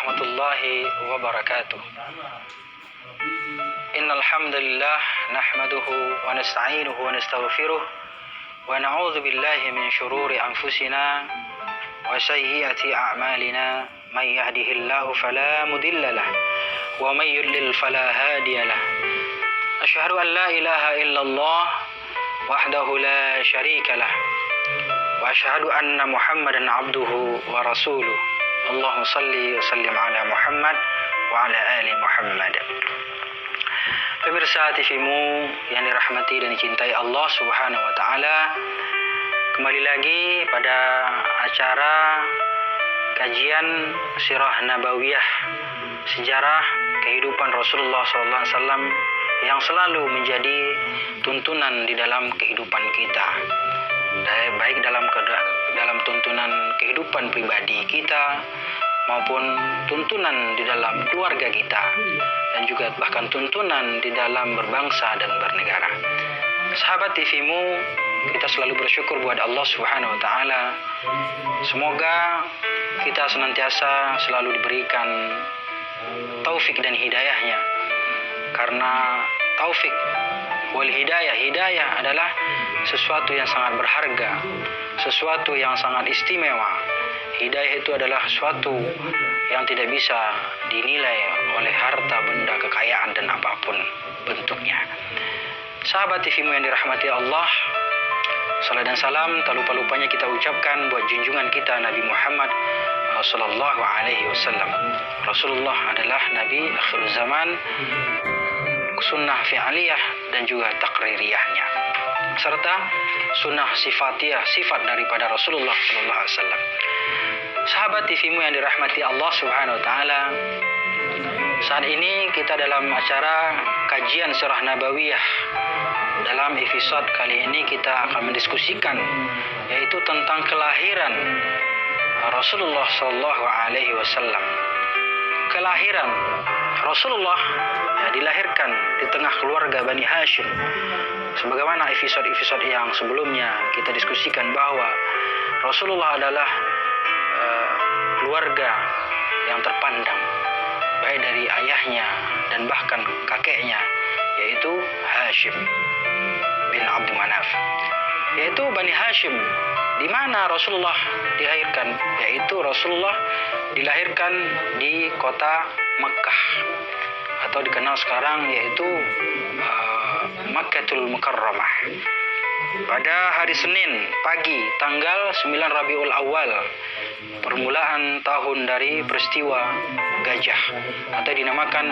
warahmatullahi wabarakatuh. Innal hamdalillah nahmaduhu wa nasta'inuhu wa nastaghfiruh wa na'udzu billahi min shururi anfusina wa sayyiati a'malina. May yahdihillahu fala mudilla lahu wa may yudlil fala hadiya lahu. Asyhadu an la ilaha illallah wahdahu la syarika lah wa asyhadu anna Muhammadan abduhu wa rasuluh. Allahumma salli wa sallim ala Muhammad wa ala ali Muhammad. Pemirsa TV-mu yang dirahmati dan dicintai Allah Subhanahu wa taala, kembali lagi pada acara kajian Sirah Nabawiyah, sejarah kehidupan Rasulullah SAW yang selalu menjadi tuntunan di dalam kehidupan kita, baik dalam tuntunan kehidupan pribadi kita maupun tuntunan di dalam keluarga kita, dan juga bahkan tuntunan di dalam berbangsa dan bernegara. Sahabat TV-mu, kita selalu bersyukur buat Allah Subhanahu wa taala. Semoga kita senantiasa selalu diberikan taufik dan hidayahnya, karena taufik wal hidayah adalah sesuatu yang sangat berharga, sesuatu yang sangat istimewa. Hidayah itu adalah sesuatu yang tidak bisa dinilai oleh harta, benda, kekayaan, dan apapun bentuknya. Sahabat TV-mu yang dirahmati Allah, salam dan salam tak lupa-lupanya kita ucapkan buat junjungan kita Nabi Muhammad sallallahu alaihi wasallam. Rasulullah adalah Nabi akhir zaman, sunnah fi'aliyah dan juga takririyahnya, serta sunnah sifatiyah, sifat daripada Rasulullah sallallahu alaihi wasallam. Sahabat TV-mu yang dirahmati Allah Subhanahu wa taala, saat ini kita dalam acara kajian Sirah Nabawiyah. Dalam episode kali ini kita akan mendiskusikan yaitu tentang kelahiran Rasulullah sallallahu alaihi wasallam. Kelahiran Rasulullah dilahirkan di tengah keluarga Bani Hashim. Sebagaimana episode-episode yang sebelumnya kita diskusikan bahwa Rasulullah adalah keluarga yang terpandang, baik dari ayahnya dan bahkan kakeknya, yaitu Hashim bin Abdul Manaf, yaitu Bani Hashim, di mana Rasulullah dilahirkan, yaitu Rasulullah dilahirkan di kota Makkah, atau dikenal sekarang yaitu Makkatul Mukarramah, pada hari Senin pagi tanggal 9 Rabiul Awal, permulaan tahun dari peristiwa gajah, atau dinamakan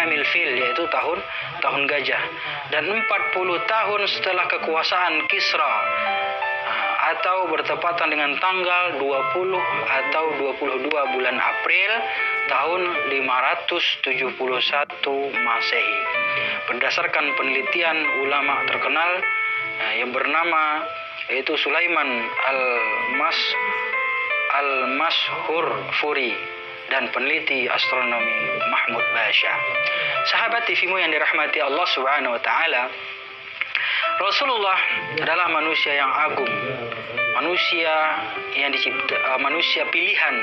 Amil Fil, yaitu tahun gajah, dan 40 tahun setelah kekuasaan Kisra, atau bertepatan dengan tanggal 20 atau 22 bulan April tahun 571 Masehi. Berdasarkan penelitian ulama terkenal yang bernama yaitu Sulaiman Al-Mashhur Furi dan peneliti astronomi Mahmud Basha. Sahabat TV-mu yang dirahmati Allah Subhanahu wa taala, Rasulullah adalah manusia yang agung, manusia yang manusia pilihan.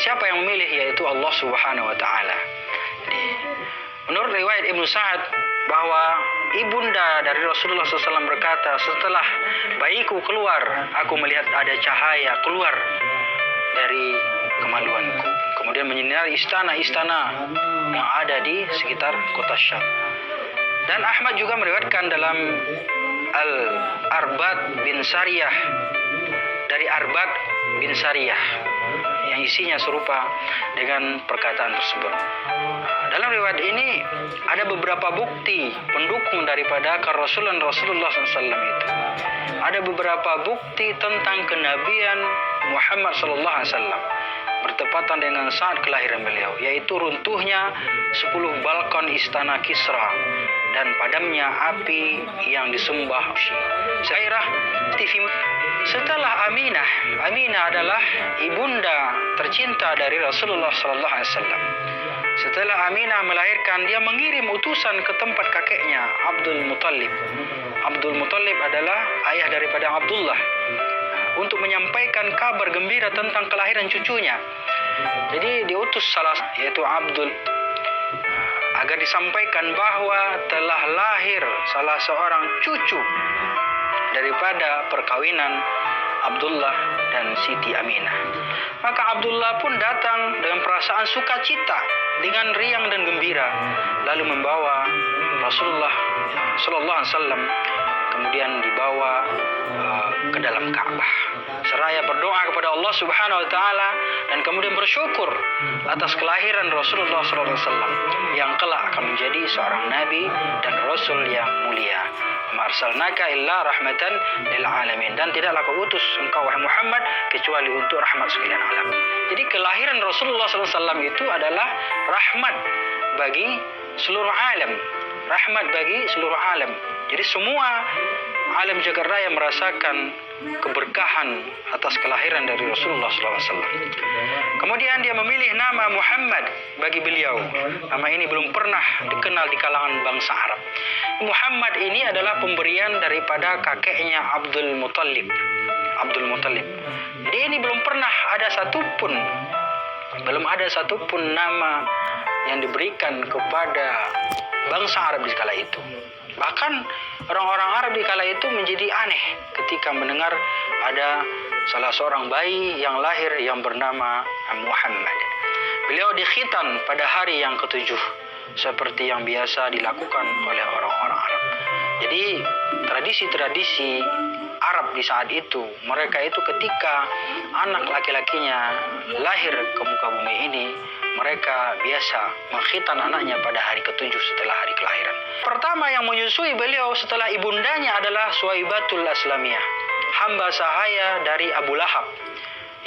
Siapa yang memilih? Yaitu Allah Subhanahu wa taala. Menurut riwayat Ibnu Sa'ad bahwa ibunda dari Rasulullah SAW berkata, setelah bayiku keluar, aku melihat ada cahaya keluar dari kemaluanku, kemudian menyinari istana-istana yang ada di sekitar kota Syam. Dan Ahmad juga meriwayatkan dalam Al-Arbad bin Sariyah, dari Arbad bin Sariyah, yang isinya serupa dengan perkataan tersebut. Dalam riwayat ini ada beberapa bukti pendukung daripada kerasulan Rasulullah SAW itu. Ada beberapa bukti tentang kenabian Muhammad SAW bertepatan dengan saat kelahiran beliau, yaitu runtuhnya 10 balkon istana Kisra dan padamnya api yang disembah Sairah TV. Setelah Aminah adalah ibunda tercinta dari Rasulullah SAW. Setelah Aminah melahirkan, dia mengirim utusan ke tempat kakeknya Abdul Muttalib. Abdul Muttalib adalah ayah daripada Abdullah. untuk menyampaikan kabar gembira tentang kelahiran cucunya. Jadi diutus yaitu Abdul, agar disampaikan bahwa telah lahir salah seorang cucu daripada perkawinan Abdullah dan Siti Aminah. Maka Abdullah pun datang dengan perasaan sukacita, dengan riang dan gembira, lalu membawa Rasulullah Sallallahu Alaihi Wasallam, kemudian dibawa ke dalam Ka'bah seraya berdoa kepada Allah Subhanahu Wa Taala dan kemudian bersyukur atas kelahiran Rasulullah Sallallahu Alaihi Wasallam yang kelak akan menjadi seorang nabi dan rasul yang mulia. Marsalnaka illa rahmatan lil alamin, dan tidaklah kau utus engkau wahai Muhammad kecuali untuk rahmat sekalian alam. Jadi kelahiran Rasulullah SAW itu adalah rahmat bagi seluruh alam, rahmat bagi seluruh alam. Jadi semua alam jagat raya merasakan keberkahan atas kelahiran dari Rasulullah SAW. Kemudian dia memilih nama Muhammad bagi beliau. Nama ini belum pernah dikenal di kalangan bangsa Arab. Muhammad ini adalah pemberian daripada kakeknya Abdul Muttalib. Jadi ini belum ada satupun nama yang diberikan kepada bangsa Arab di kala itu. Bahkan orang-orang Arab di kala itu menjadi aneh ketika mendengar ada salah seorang bayi yang lahir yang bernama Muhammad. Beliau dikhitan pada hari yang ke-7 seperti yang biasa dilakukan oleh orang-orang Arab. Jadi tradisi-tradisi Arab di saat itu, mereka itu ketika anak laki-lakinya lahir ke muka bumi ini, mereka biasa mengkhitan anaknya pada hari ke-7 setelah hari kelahiran. Pertama yang menyusui beliau setelah ibundanya adalah Suwaibatul Aslamiyah, hamba sahaya dari Abu Lahab,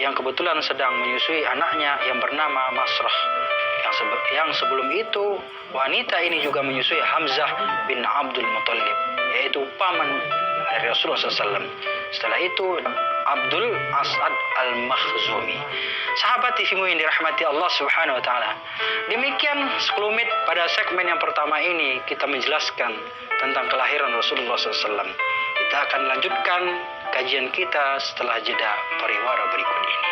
yang kebetulan sedang menyusui anaknya yang bernama Masrah. Yang sebelum itu wanita ini juga menyusui Hamzah bin Abdul Muttalib, yaitu paman dari Rasulullah SAW. Setelah itu Abdul As'ad Al-Makhzumi. Sahabat TVmu yang dirahmati Allah Subhanahu Wa Taala. Demikian sekelumit pada segmen yang pertama ini kita menjelaskan tentang kelahiran Rasulullah SAW. Kita akan lanjutkan kajian kita setelah jeda pariwara berikut ini.